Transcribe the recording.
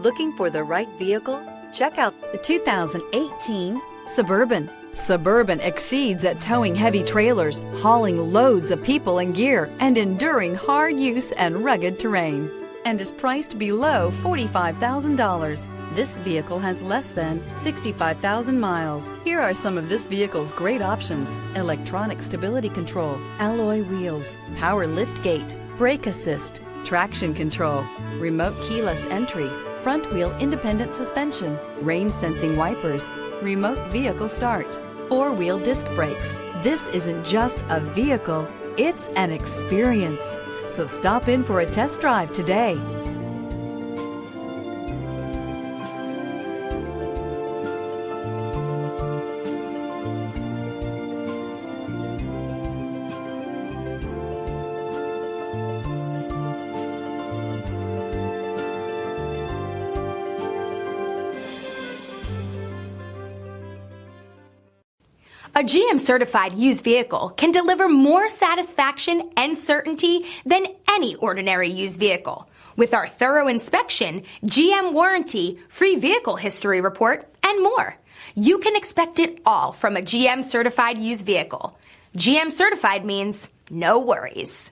Looking for the right vehicle? Check out the 2018 Suburban. Suburban exceeds at towing heavy trailers, hauling loads of people and gear, and enduring hard use and rugged terrain, and is priced below $45,000. This vehicle has less than 65,000 miles. Here are some of this vehicle's great options: electronic stability control, alloy wheels, power lift gate, brake assist, traction control, remote keyless entry, front wheel independent suspension, rain sensing wipers, remote vehicle start, four-wheel disc brakes. This isn't just a vehicle, it's an experience. So stop in for a test drive today. A GM-certified used vehicle can deliver more satisfaction and certainty than any ordinary used vehicle. With our thorough inspection, GM warranty, free vehicle history report, and more. You can expect it all from a GM-certified used vehicle. GM-certified means no worries.